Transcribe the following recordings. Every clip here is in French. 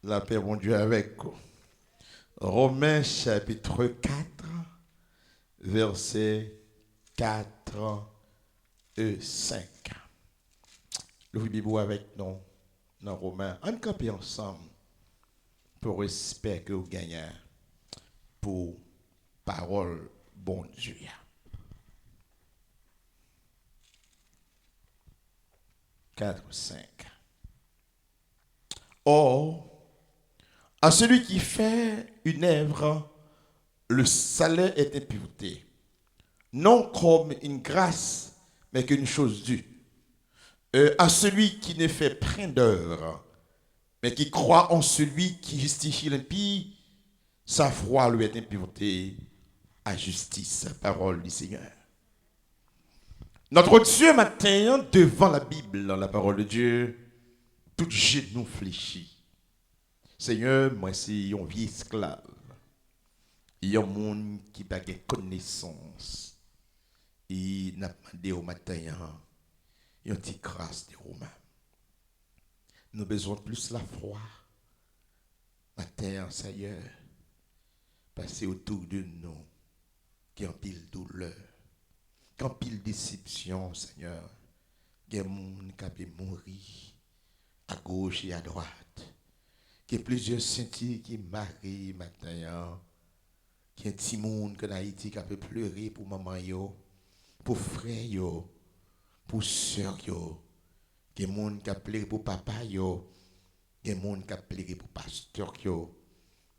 La paix, mon Dieu, avec vous. Romains chapitre 4, versets 4 et 5. Le Bible avec nous dans Romains. On campe ensemble pour espérer que vous gagnez pour parole bon Dieu. 4, 5. Or, à celui qui fait une œuvre, le salaire est imputé, non comme une grâce, mais qu'une chose due. À celui qui ne fait point d'œuvre, mais qui croit en celui qui justifie l'impie, sa foi lui est imputée à justice. Parole du Seigneur. Notre Dieu matin, devant la Bible, la parole de Dieu, tout genou fléchit. Seigneur, moi c'est un vieil esclave. Il y a un monde qui n'a pas de connaissance. Il n'a pas demandé au matin, il y a une petite grâce des Romains. Nous avons besoin de plus la foi. Matin, Seigneur, passer autour de nous, qui en pile douleur, qui en pile déception, Seigneur. Il y a des gens qui ont mourir à gauche et à droite. Il y a plusieurs sentiers qui marient matin. Il y a un petit monde en Haïti qui peut pleurer pour maman, pour frère, pour soeur. Il y a des gens qui pleurent pour papa. Il y a des gens qui pleurent pour pasteur. Il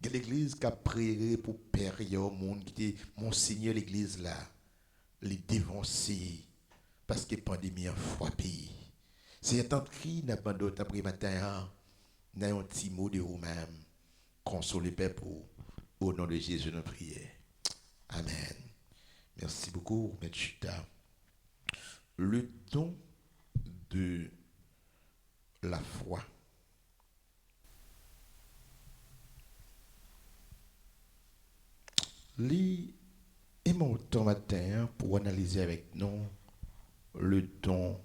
y a l'église qui a prié pour père. Il y a des gens qui disent, mon Seigneur, l'église là, les dévancer parce que la pandémie a frappé. C'est un temps de cri, n'a pas d'autre après matin. N'a un petit mot de vous-même. Consolez peuple au nom de Jésus, nous prions. Amen. Merci beaucoup, M. Chuta. Le don de la foi. Lis et mon temps matin pour analyser avec nous le don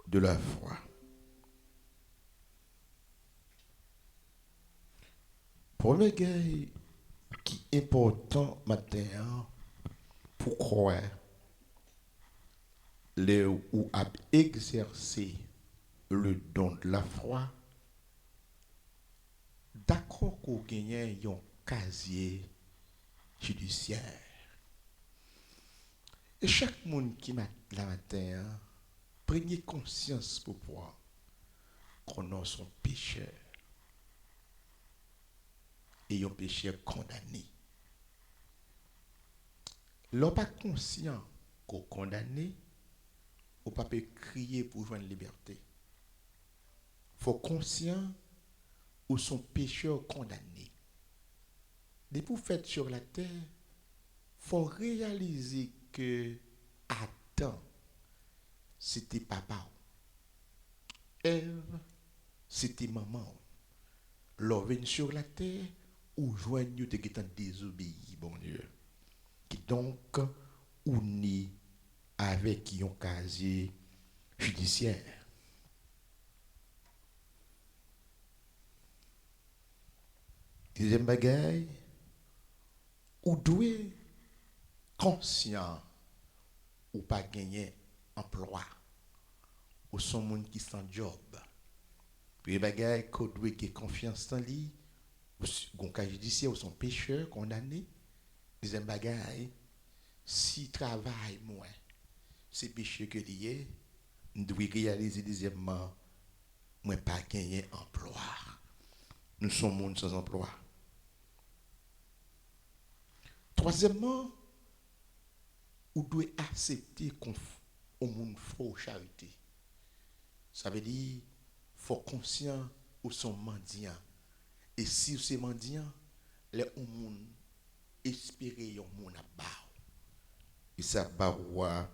de la foi. Premier gars qui est important matin pour croire les ou à exercer le don de la foi, d'accord qu'on gagne un casier judiciaire. Et chaque monde qui m'a la matin, prenez conscience pour voir qu'on a son pécheur et un pécheur condamné. L'on pas conscient qu'on condamné, on pas peut crier pour joindre liberté. Faut conscient ou son pécheur condamné. Depuis vous faites sur la terre, faut réaliser que Adam, c'était papa. Ève, c'était maman. L'on sur la terre, ou joignent de qui désobéi, bon Dieu. Qui donc, unis avec un casier judiciaire. Deuxième bagaille, ou doué conscient ou pas gagner emploi ou son monde qui sans job. Puis bagaille qu'on doit avoir confiance en lui, ou cas judiciaire ou son pécheur condamné. Deuxième bagaille, si travail moins, c'est péché que lié, nous devons réaliser deuxièmement, moi pas gagner emploi. Nous sommes monde sans emploi. Troisièmement, vous devez accepter qu'on monde faut charité. Ça veut dire faut conscient ou sont mendiants. Et si c'est mendiant, les gens espérer un monde à bas. Et ça baroua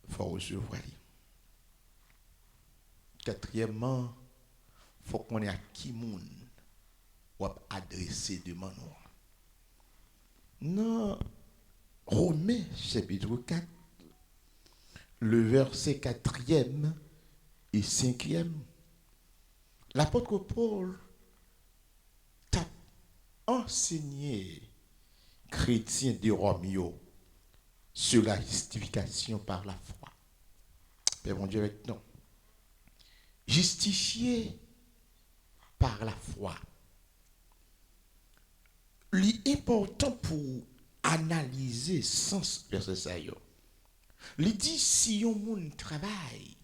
faut recevoir. Quatrièmement, faut qu'on ait à qui monde ou adresser demande. Non, Romains chapitre 4, le verset 4e et 5e, l'apôtre Paul enseigner chrétiens de Rome sur la justification par la foi. Père mon Dieu avec nous. Justifié par la foi. L'important pour analyser sens verset ça yo. Il dit si yon moun travail,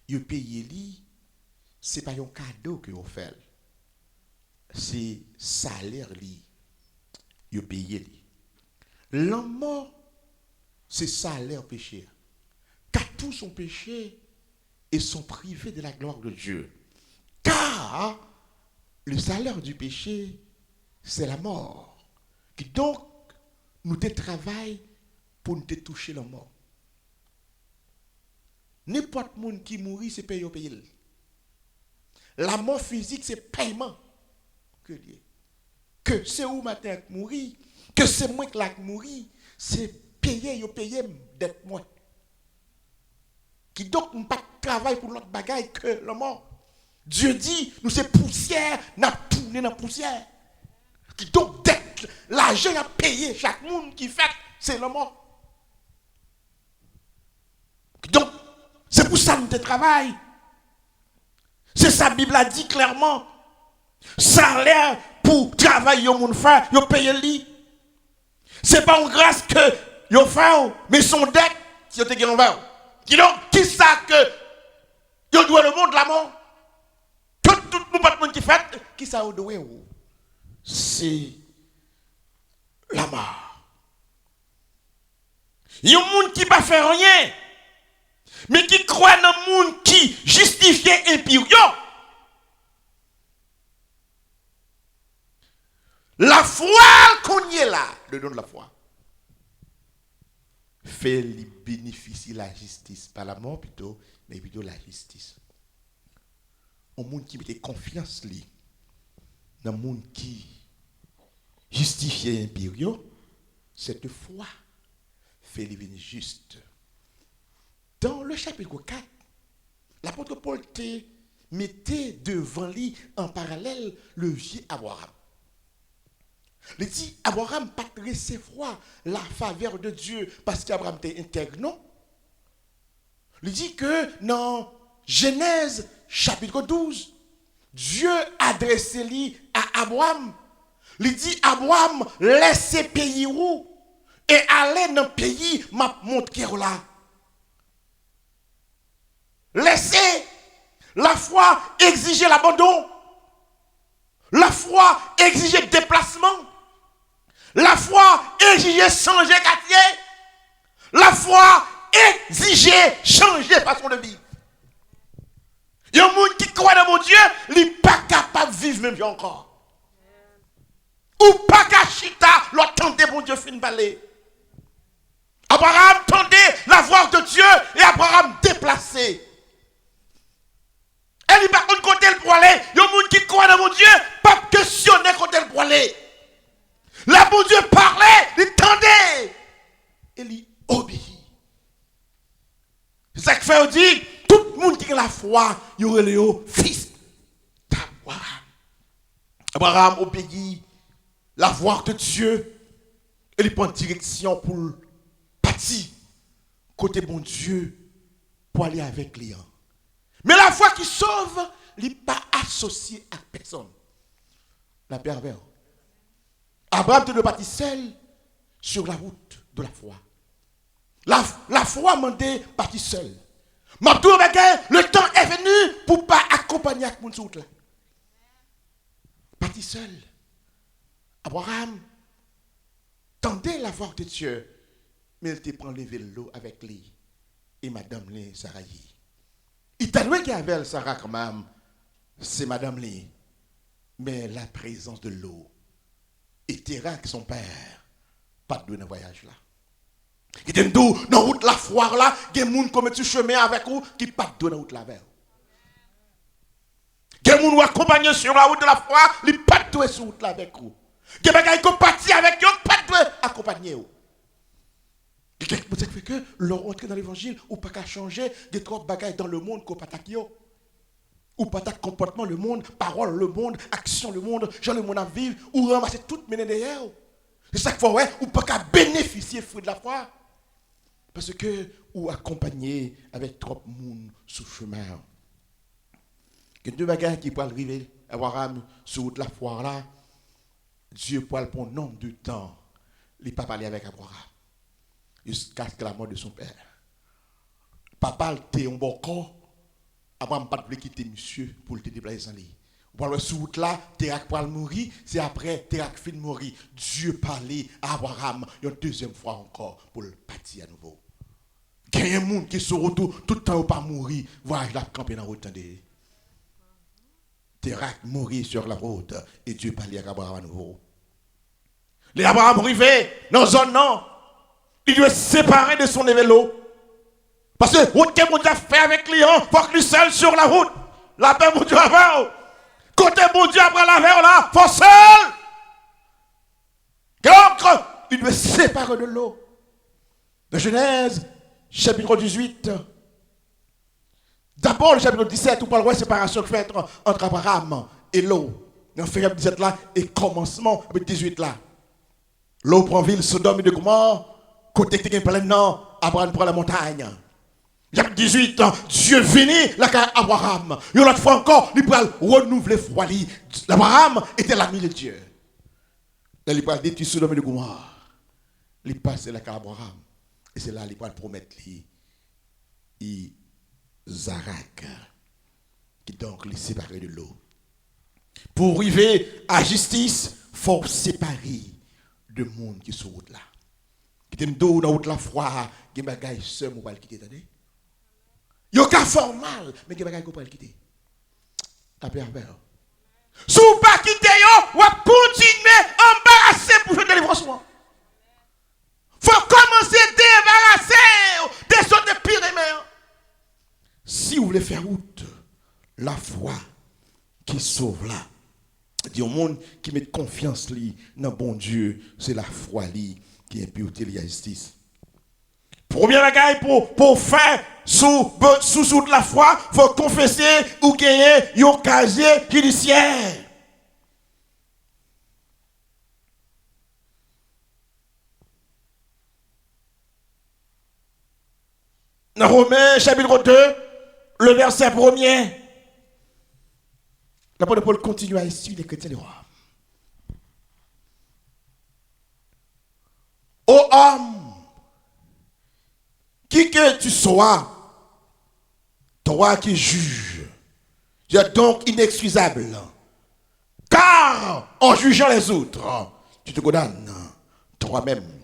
yo paye li, c'est pas un cadeau que vous fait. C'est salaire li. Yo paye li. L'homme c'est salaire péché. Car tous son péché et sont privés de la gloire de Dieu. Car le salaire du péché, c'est la mort. Qui donc, nous te travaillons pour nous te toucher la mort. N'importe monde qui mourit, c'est payer au pays. La mort physique, c'est paiement. Que c'est où matin qui mourit, que c'est moi qui l'a mouri, c'est payer d'être moi. Qui donc n'a pas de travail pour notre bagaille que la mort. Dieu dit, nous c'est poussière, n'a tourné dans la poussière. Qui donc d'être l'argent à payer chaque monde qui fait, c'est la mort. Donc, c'est pour ça que nous travaillons. C'est ça la Bible a dit clairement. Salaire pour travailler au monde faire, yo paye li. C'est pas une grâce que yo fait, mais son dette, si yo te gen envers. Qui donc, qui ça que yo doit le monde la mort? Tout le monde qui fait, qui ça yo doit? C'est la mort. Yon monde qui pas fait rien, mais qui croit dans le monde qui justifie impur. La foi qu'on y est là, le don de la foi, fait lui bénéficier la justice, pas la mort plutôt, mais plutôt la justice. Un monde qui met confiance li, dans le monde qui justifie impur, cette foi fait lui venir juste. Dans le chapitre 4, l'apôtre Paul mettait devant lui en parallèle le vieux Abraham. Il dit, Abraham pas recevoir la faveur de Dieu parce qu'Abraham était intègre, non? Il dit que dans Genèse chapitre 12, Dieu adressé lui à Abraham. Il dit, Abraham, laissez pays où et allez dans le pays m'a montré là. Laissez la foi exiger l'abandon. La foi exiger le déplacement. La foi exiger changer quartier. La foi exiger changer façon de vivre. Il y a un monde qui croit dans mon Dieu, il n'est pas capable de vivre même encore. Ou pas qu'à chita, l'attendez mon Dieu fin balai. Abraham tendait la voix de Dieu et Abraham déplacé. Et il pas contre côté le pour aller. Il y a un monde qui croit dans mon Dieu, pas questionner côté le pour aller. Là, mon Dieu parlait, il tendait. Et il obéit. C'est ça que fait, on dit, tout le monde qui a la foi, il y aurait le fils d'Abraham. Abraham obéit la voix de Dieu. Et il prend direction pour partir côté bon Dieu pour aller avec lui. Mais la foi qui sauve, il n'est pas associé à personne. La pervers. Abraham te parti seul sur la route de la foi. La foi m'a dit parti seul. Le temps est venu pour ne pas accompagner avec mon route là. Parti seul. Abraham tendait la voix de Dieu, mais il te prend le vélo avec lui et madame Lé Sarah. Il t'a loué qu'il y avait Sarah quand même, c'est madame Lé. Mais la présence de l'eau était rare que son père pas de dans voyage là. Il dit dans la route la foire là, il y a des gens qui commettent ce chemin avec vous qui pas de dans la route là vers. Il y a des gens qui accompagnent sur la route de la foire, ils pas de sur la route là avec vous. Il y a des gens qui partent avec eux, pas de accompagner vous. Il y a quelqu'un qui fait que leur entrée dans l'évangile ou pas qu'à changer des trop bagailles dans le monde qu'on pas ou ou pas ta comportement le monde, parole le monde, action le monde, genre le monde à vivre, ou ramasser tout mené derrière. C'est chaque fois, ouais, ou pas qu'à bénéficier fruit de la foi. Parce que, ou accompagné avec trop de monde sous chemin. Que deux bagages qui peuvent arriver à Abraham sur la foi là, Dieu peut pour un nombre de temps, il n'a pas parlé avec Abraham. Jusqu'à la mort de son père. Papa était un bon corps. Abraham n'a pas voulu quitter monsieur pour le déplacer sans lui. Pour le sous là, Terak pour mourir, c'est après Terak fin mourir. Dieu parlait à Abraham une deuxième fois encore pour le partir à nouveau. Il y a un monde qui se retourne tout le temps où pas mourir, voyage la camper dans la route. Terak mourir sur la route et Dieu parlait à Abraham à nouveau. Les Abraham arrivé dans zone non, il doit se séparer de son vélo. Parce que route que mon Dieu a fait avec lui, il faut que lui seul sur la route. La paix mon Dieu a fait. Côté mon Dieu après la verre là, il faut seul. Donc, il doit se séparer de l'eau. De Genèse, chapitre 18. D'abord, le chapitre 17, où parle de la séparation faite entre Abraham et l'eau. Dans le chapitre 17 là, et commencement, chapitre 18 là. L'eau prend ville, Sodome et de Gomorrhe. Côté qui est plein de nom, Abraham prend la montagne. Chapitre 18, Dieu venu là qu'à Abraham. Et l'autre fois encore, il peut renouveler foi. Abraham était l'ami de Dieu. Là, il peut détruire Sodome et de Gomorrhe. Il passe là qu'à Abraham. Et c'est là qu'il peut promettre Isaac, qui donc les séparer de l'eau. Pour arriver à justice, il faut séparer de monde qui sont route là. Qui est dans route la foi, qui est bagaille seul, on va le quitter, attendez. Il y a un formal, mais qui est bagaille qu'on peut le quitter. Après, si vous ne pas quitter, vous continuez à embarrasser pour faire de délivrance. Il faut commencer à débarrasser des choses de pire et meilleur. Si vous voulez faire route, la foi qui sauve là, dit au monde qui met confiance dans bon Dieu, c'est la foi qui impute la justice. Première bagaille pour faire sous de la foi, il faut confesser ou gagner un casier judiciaire. Dans Romains chapitre 2, le verset 1er, l'apôtre Paul continue à essuyer les chrétiens de Rome. Ô homme, qui que tu sois, toi qui juges, tu es donc inexcusable. Car en jugeant les autres, tu te condamnes toi-même,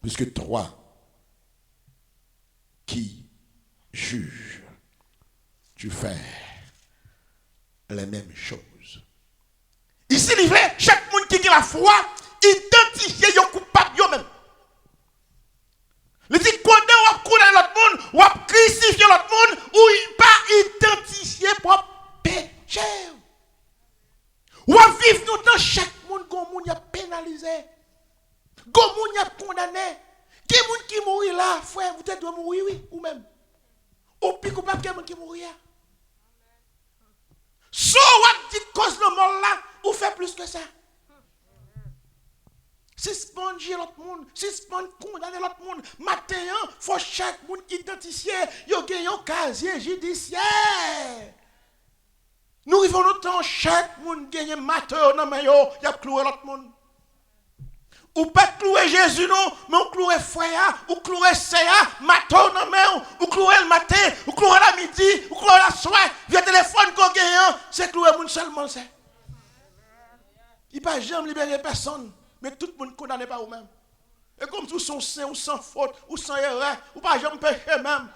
puisque toi qui juges, tu fais les mêmes choses. Ici, il fait chaque monde qui a la foi, identifier les coupables eux-mêmes. Il dit qu'on doit condamner l'autre monde, ou crucifier l'autre monde, ou il pas identifier pour péché. Ou vivre nous dans chaque monde comme monde a pénalisé, comme monde a condamné. Qui est monde qui mourit là, frère, vous êtes mourir oui ou même. Ou plus coupable que monde qui mourit. So what dit cause le mort là, ou fait plus que ça. Suspendre l'autre monde, suspendre condamner l'autre monde. Matin, il faut chaque monde identifier, il y a un casier judiciaire. Nous vivons longtemps, chaque monde gagne matin dans main, il y a cloué l'autre monde. Ou pas clouer Jésus non, mais on clouer frère, ou clouer Séa, matin dans main, ou clouer le matin, ou clouer la midi, ou clouer la soirée, via téléphone qu'on gagne, c'est clouer monde seulement c'est. Il pas jamais libérer personne. Mais tout le monde condamné par vous-même. Et comme tous sont saints, ou sans faute, ou sans erreur, ou pas jamais péché même,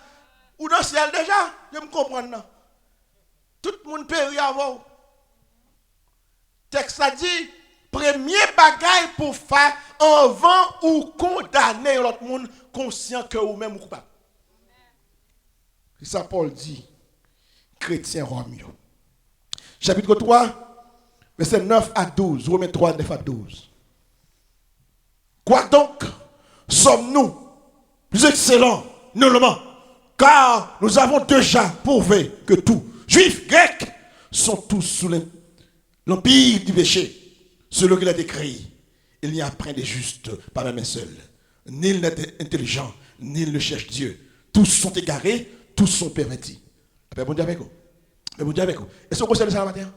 ou dans le ciel déjà, je me comprends. Non. Tout le monde périt avant. Texte a dit, premier bagaille pour faire avant ou condamner l'autre monde conscient que vous-même ou coupable. C'est ça Paul dit, chrétien Romain. Chapitre 3, verset 9 à 12, Romains 3, 9 à 12. Quoi donc sommes-nous plus excellents nullement, car nous avons déjà prouvé que tout, juif, grec, sont tous sous l'empire du péché. Selon qu'il a été créé, il n'y a point de juste, pas même un seul. Nul n'est intelligent, nul ne cherche Dieu. Tous sont égarés, tous sont pervertis. Bon Dieu avec vous. Bon Dieu avec vous. Est-ce que vous savez ça le matin?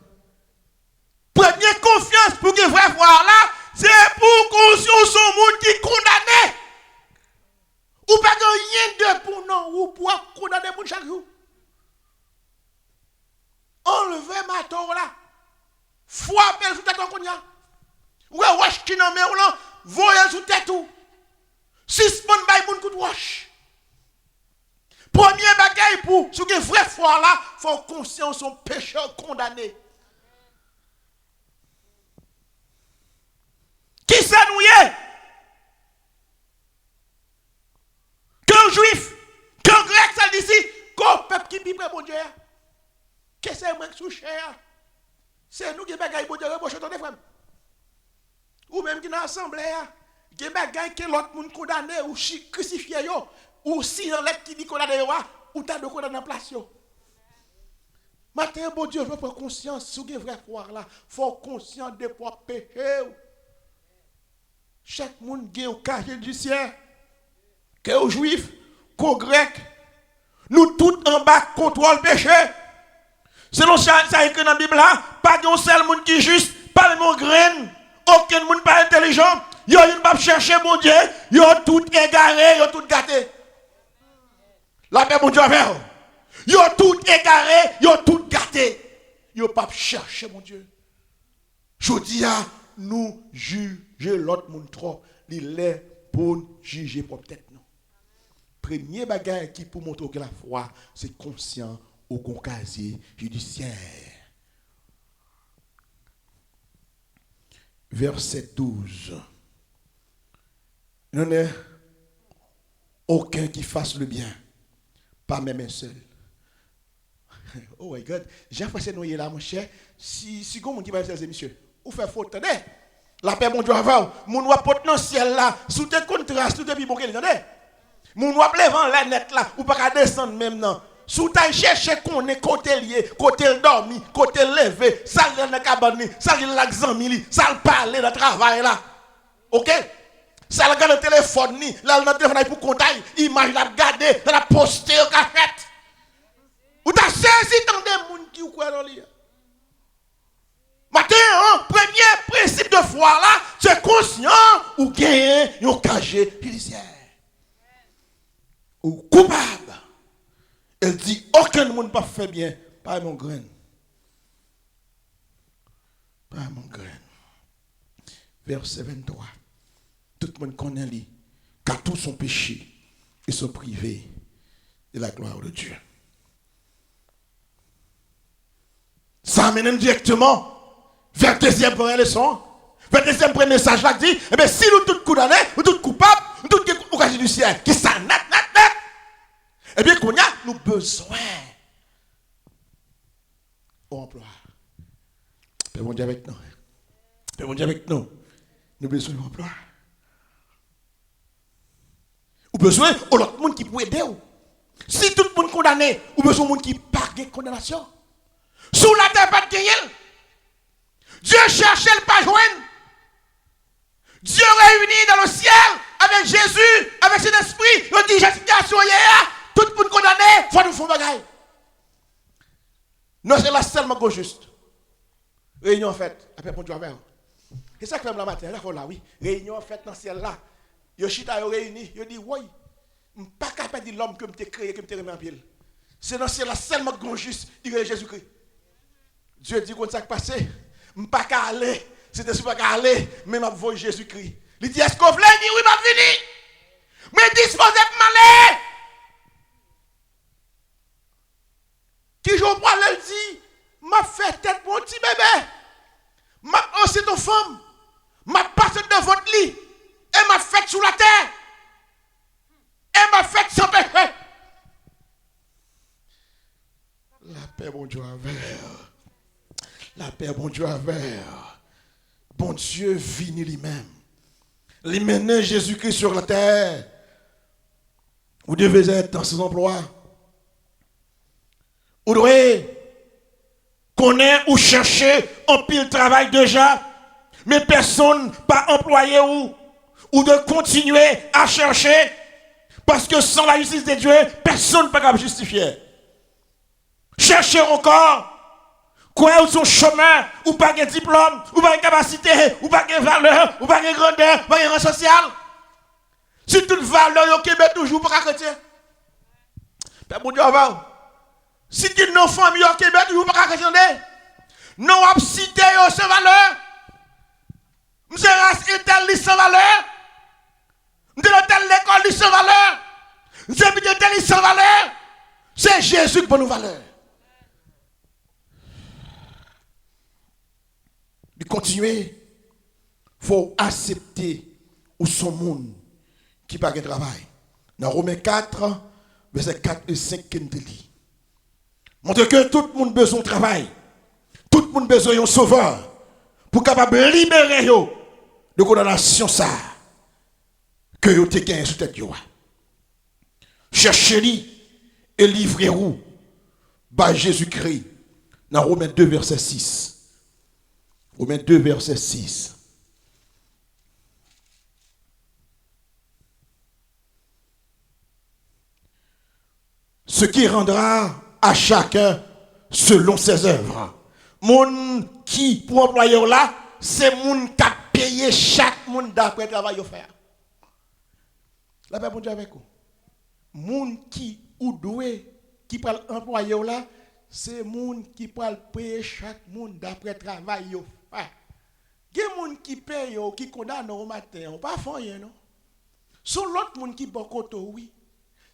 Première confiance pour que vrai voir là, c'est pour conscience au monde qui est condamné. Ou pas rien de pour non, ou pour condamner pour chaque jour. Enlevez ma tort là. Foi appelle sous tête en cognac. Ou wash qui n'a pas là, voyez sous tête tout. Suspend by moun coup de wash. Premier bagaille pour ce que vrai foi là, faut conscience son pécheur condamné. Qui ça nous est? Qu'un juif, qu'un grec, ça dit ici, qu'un peuple qui vit bon Dieu. Qu'est-ce que c'est moi qui suis cher? C'est nous qui bagaille bon Dieu, bon Dieu, frère. Ou même qui dans l'assemblée, qui bagaille que l'autre monde condamné ou crucifié, ou si dans l'être qui dit condamné, ou t'as de condamné en place. Matin, bon Dieu, je veux prendre conscience, si vous avez vrai foi là, il faut conscience de propres péchés. Chaque monde qui est au casier du ciel, que aux juifs, qu'aux grecs, nous tous en bas contrôle le péché. Selon ça écrit dans la Bible, pas un seul monde qui est juste, pas le monde graine, aucun monde pas intelligent. Yo ne pas chercher mon Dieu, yo tout égaré, yo tout gâté. La paix mon Dieu avec vous. Yo tout égaré, yo tout gâté. Yo pas chercher mon Dieu. Je dis à nous juger l'autre monde trop, il est pour juger pour tête non. Premier bagage qui pour montrer que la foi c'est conscient au casier judiciaire. Verset 12. Il n'y en a aucun qui fasse le bien, pas même un seul. Oh my God, j'ai fait noyer là, mon cher. Si vous qui va faire monsieur, vous faites faute, attendez. La paix, mon Dieu, avant, mon noir potentiel là, sous tes contrastes, sous tes biboquets, attendez. Mon noir levant la net là, ou pas descendre même non. Sous ta cherche qu'on est côté lié, côté dormi, côté levé, ça dans la cabane, ça dans l'examen, ça parle dans le travail là. OK? Ça regarde le téléphone, là dans le téléphone pour compter, image la regarder, dans la poster au cafette. Ou t'as saisi dans des gens qui ou quoi dans lui. Maintenant, premier principe de foi là, c'est conscient ou gagner un casier judiciaire. Ou coupable. Elle dit, aucun monde pas fait bien, pas mon grain. Pas mon grain. Verset 23. Tout le monde connaît lui, car tous sont péchés et sont privés de la gloire de Dieu. Ça amène directement vers le deuxième première leçon, vers le deuxième premier message là dit, eh bien si nous tous condamnés, nous tous coupables, nous tous au casier du ciel, qui ça net, eh bien qu'on a nous besoin au emploi. Père mon Dieu avec nous. Père mon Dieu avec nous. Nous besoin de l'emploi. Ou besoin de l'autre monde qui peut aider. Si tout le monde condamné, ou besoin de monde qui part de condamnation. Sous la terre pas de gagner. Dieu cherchait le pas joindre. Dieu réuni dans le ciel avec Jésus, avec son esprit. Il dit, situation hier, tout le monde condamné, il faut nous faire bagaille. Non, c'est là seulement juste. Réunion faite, après pour Dieu avec. C'est ça que fait la matin, là, oui. Réunion faite dans le ciel là. Yo chita yo réuni, yo dit, oui, je ne suis pas capable de dire l'homme que je t'ai créé, que je t'ai remis en pied. C'est dans le ciel là seulement juste, il est Jésus-Christ. Dieu dit, quand ça passe, je ne suis pas capable aller. C'était super qu'à aller, mais m'a voix Jésus-Christ. Il dit, est-ce qu'on veut dire, oui, m'a fini. Mais disposez de m'aller. Qui j'en parle, elle dit, m'a fait tête mon petit bébé. M'a aussi ton femme. M'a passé de votre lit. Et m'a fait sous la terre. Et m'a fait sans péché. La paix, bon Dieu, avec. La paix, bon Dieu, avec. Bon Dieu vini lui-même. Il mène Jésus-Christ sur la terre. Vous devez être dans ses emplois. Vous devez connaît ou chercher en pile travail déjà, mais personne pas employé ou de continuer à chercher, parce que sans la justice de Dieu, personne ne peut pas justifier. Cherchez encore. Quoi ou son chemin, ou pas de diplôme, ou pas de capacité, ou pas de valeur, ou pas de grandeur, ou pas de rang social. Si toute valeur au Québec toujours pour chrétien. Père mon Dieu, si tu n'as famille au Québec toujours pour chrétien, non à citer sans valeur. Monsieur race et tel sans valeur. Monsieur tel l'école sans valeur. Monsieur tel sans valeur. C'est Jésus qui pour nous valeur. De continuer, il faut accepter ou son monde qui n'a pas de travail. Dans Romains 4, verset 4 et 5, qui nous dit. Montre que tout le monde a besoin de travail. Tout le monde a besoin d'un sauveur pour capable de libérer de condamnation ça que vous avez gagné sous tête. Cherchez-le et livrez-vous par Jésus-Christ. Dans Romains 2, verset 6. Romains 2, verset 6. Ce qui rendra à chacun selon ses œuvres. Moun qui, pour employer là, c'est moun qui a payé chaque monde d'après le travail au faire. La paix, bon Dieu avec vous. Moun qui ou doué, qui peut employer là, c'est moun qui peut payer chaque monde d'après le travail au faire. Il y a des gens qui payent, qui condamnent au matin, on pas faire non. Sur l'autre monde qui bocote, oui.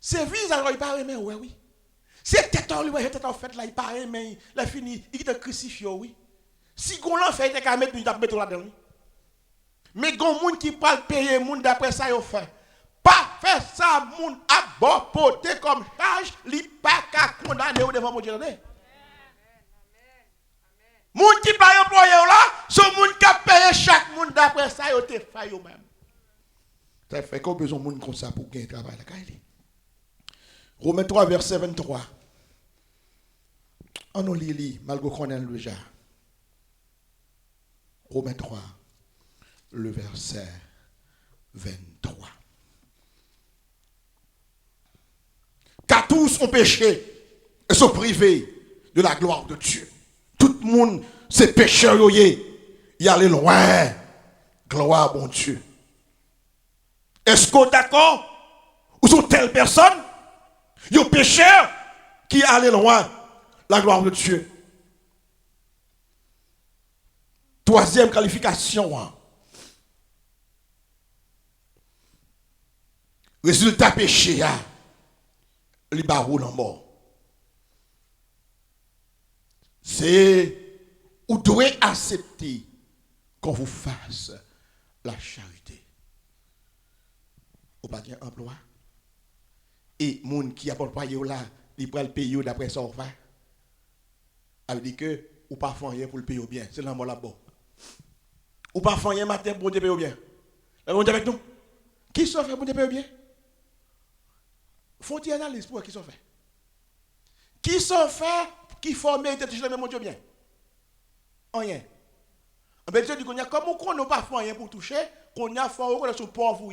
C'est visage, il paraît, mais oui. C'est tête en fait, là, il paraît, mais il a fini, il te crucifie, oui. Si on l'a fait, il t'a mettre là-dedans. Mais il y a des gens qui parlent payer, monde d'après ça, il fait. Pas faire ça, monde à bord, porter comme charge, il pas qu'à condamner devant mon Dieu. Moun qui pas employé là, ce monde qui a payé chaque monde d'après ça, il te fait même. Ça fait qu'on a besoin de monde comme ça pour gagner travail. Romains 3, verset 23. On nous lit, malgré qu'on ait déjà. Romains 3, le verset 23. Car tous ont péché et sont privés de la gloire de Dieu. Tout le monde, c'est pécheur, il allait loin. Gloire à bon Dieu. Est-ce qu'on est d'accord? Ou sont telles personnes? Il y a pécheur qui allait loin. La gloire de Dieu. Troisième qualification. Résultat péché, les barreaux dans mort. C'est vous devez accepter qu'on vous fasse la charité. Vous n'avez pas d'emploi. Et les gens qui a pas employé là, ils prennent le payer d'après ça. Ça veut dire que vous pas faire rien pour le payer bien. C'est là là-bas. Ou pas faire rien matin pour le payer bien. Vous êtes avec nous? Qui s'en fait pour le payer bien? Faut-il analyse pour qui s'en fait? Qui s'en fait qui forme et toucher le mon Dieu bien? Rien. Ben Dieu dit qu'on a comme on n'a pas fait rien pour toucher, qu'on a fait on est sur pauvre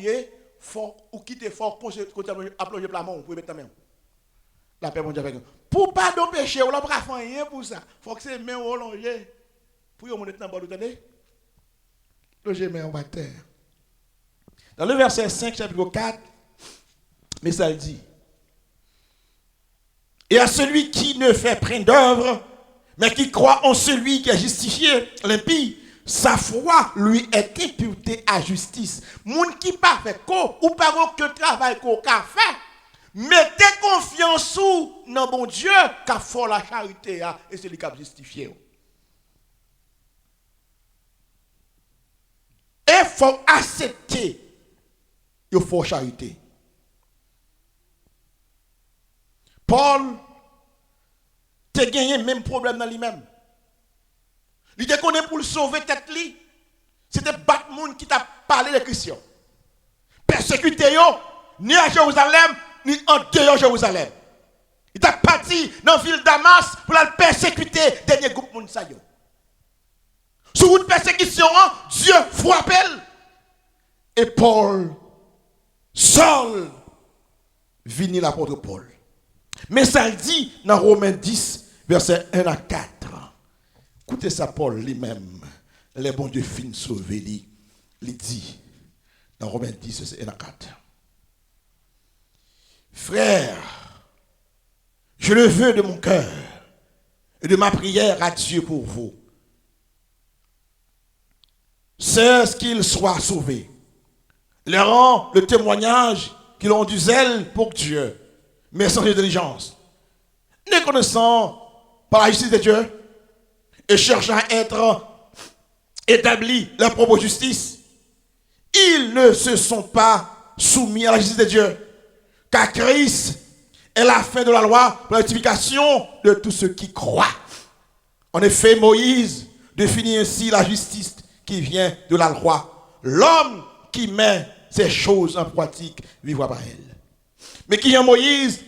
fort ou quitter fort pour appeler plamon pour mettre ta main. La paix mon Dieu avec nous. Pour pas de péché, on n'a pas fait rien pour ça. Faut que c'est main allongée pour y monter dans bord de tête. Le gémé en terre. Dans le verset 5 chapitre 4, mais ça dit: et à celui qui ne fait point d'œuvre, mais qui croit en celui qui a justifié l'impie, sa foi lui est imputée à justice. Moun qui pas fait quoi ou pas que travail qu'on a fait, mettez confiance dans bon Dieu qui a fait la charité et c'est lui qui a justifié. Il faut accepter il faut charité. Paul te gagné le même problème dans lui-même. Il te connaît pour le sauver tête li. C'était battre monde qui t'a parlé des chrétiens. Persécuter yo ni à Jérusalem ni en dehors de Jérusalem. Il t'a parti dans la ville Damas pour la persécuter dernier groupe moun sa yo. Sous une persécution, Dieu frappe. Et Paul, Saul, vini l'apôtre Paul. Mais ça le dit dans Romains 10, versets 1 à 4. Écoutez ça, Paul lui-même, les bons Dieu fin sauvé, il dit dans Romains 10, verset 1 à 4. Frère, je le veux de mon cœur et de ma prière à Dieu pour vous. C'est ce qu'ils soient sauvés. Leur rend le témoignage qu'ils ont du zèle pour Dieu, mais sans intelligence, ne connaissant pas la justice de Dieu et cherchant à être établis leur propre justice, ils ne se sont pas soumis à la justice de Dieu, car Christ est la fin de la loi pour la justification de tous ceux qui croient. En effet, Moïse définit ainsi la justice qui vient de la loi. L'homme qui met ces choses en pratique vivra par elle. Mais qui est Moïse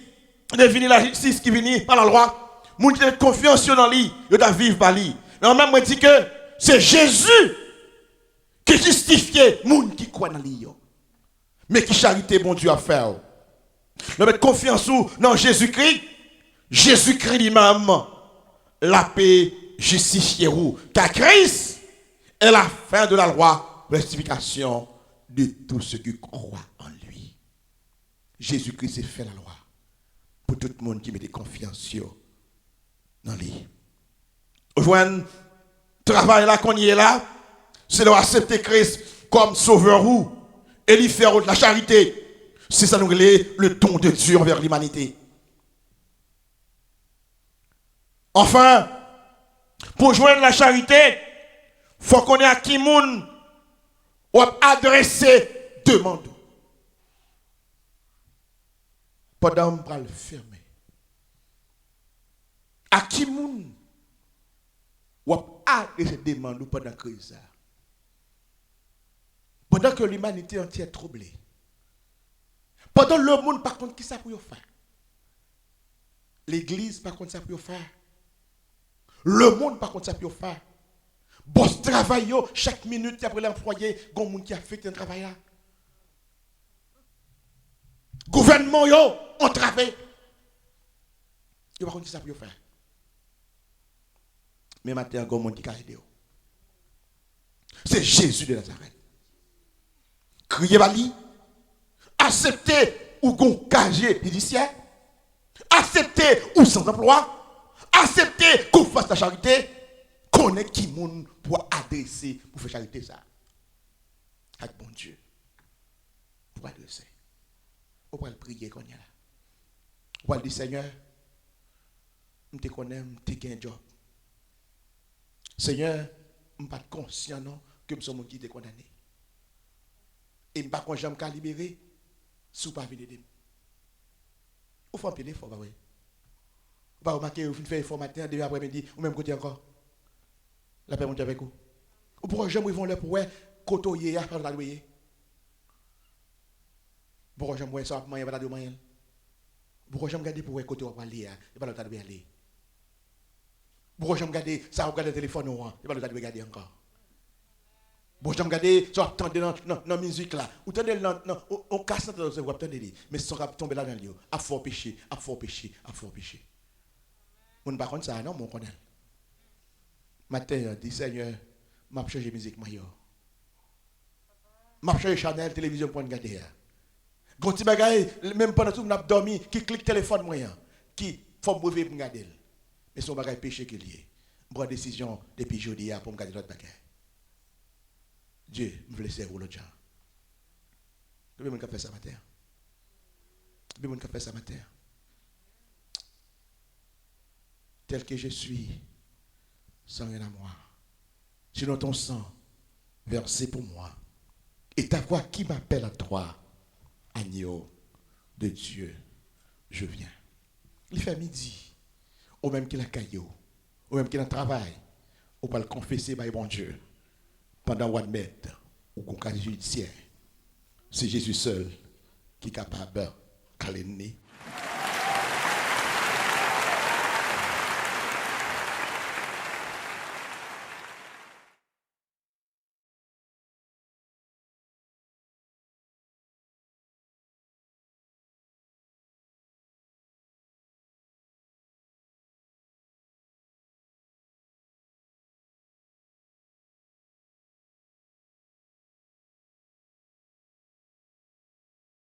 définit la justice qui vient par la loi. Moun qui a confiance dans lui, il doit vivre par lui. Mais même moi dit que c'est Jésus qui justifiait moun qui croit dans lui. Mais qui charité bon Dieu à faire. Nous mettons confiance dans Jésus-Christ. Jésus-Christ lui-même la paix justifié vous. Car Christ est la fin de la loi, la justification de tous ceux qui croient en lui. Jésus-Christ a fait la loi pour tout le monde qui met confiance dans lui. Aujourd'hui, travail là qu'on y est là, c'est d'accepter Christ comme sauveur et lui faire la charité. C'est ça nous le don de Dieu envers l'humanité. Enfin, pour joindre la charité, il faut qu'on ait à qui moun ou adresser demande. Pendant qu'on le fermer. À qui moun ou adresser demande pendant la crise. Pendant que l'humanité entière est troublée. Pendant le monde, par contre, qui ça pour faire? L'église, par contre, ça pour faire. Le monde, par contre, ça peut faire. Boss travail, chaque minute, après l'employé, il y a un monde qui a fait un travail. Gouvernement, on travaille. Par contre, ça peut faire. Mais maintenant, il y a un monde qui a aidé. C'est Jésus de Nazareth. Criez Bali. Acceptez ou gon casier judiciaire. Acceptez ou sans emploi. Acceptez qu'on fasse la charité. Connaît qui moun pour adresser, pour faire charité ça. Avec bon Dieu. Pour adresser. On va le prier qu'on y a là. On va le dire Seigneur, je te connais, je te gagne un job. Seigneur, je ne suis pas conscient non, que je suis mon qui te condamné. Et je ne suis pas conscient que je suis libéré. Si vous ne pouvez pas venir. Vous faites un peu d'effort, oui. Vous ne remarquez, vous faites effort matin, demain après-midi, ou même côté encore. La paix monte avec vous. Ou pourquoi jamais ils vont là pour côtoyer, faire la loyer. Pourquoi jamais ça, moyen, pas de moyen. Pourquoi jamais regarder pour côté où aller, et pas le temps de aller. Pourquoi jamais regarder ça, regarder le téléphone, et pas le temps de regarder encore. Bon, j'aime regarder, tu entends dans la musique là, ou attendez, on casse dans vous attendez, mais si on tombe là dans le lieu, à fort péché, à fort péché, à fort péché. On ne pas contre ça, non, mon connaît. Matin, dit Seigneur, m'a changé musique, m'a changé Chanel, télévision pour regarder. Quand tu bagaille, même pendant tout, on a dormi, qui clique téléphone moyen, qui faut mauvais pour regarder. Mais son bagaille péché qu'il y est. Je prends décision depuis jeudi pour me garder l'autre bagaille. Dieu me laisse vous l'autre gens. Combien de monde fait ça matin? Combien de monde fait ça matin? Tel que je suis, sans rien à moi. Sinon ton sang versé pour moi. Et ta voix qui m'appelle à toi, agneau de Dieu, je viens. Il fait midi, ou même qu'il a caillou, ou même qu'il a travail, ou pas le confesser, par bon Dieu. Pendant one mètre ou qu'on cas judiciaire, c'est Jésus seul qui est capable de caler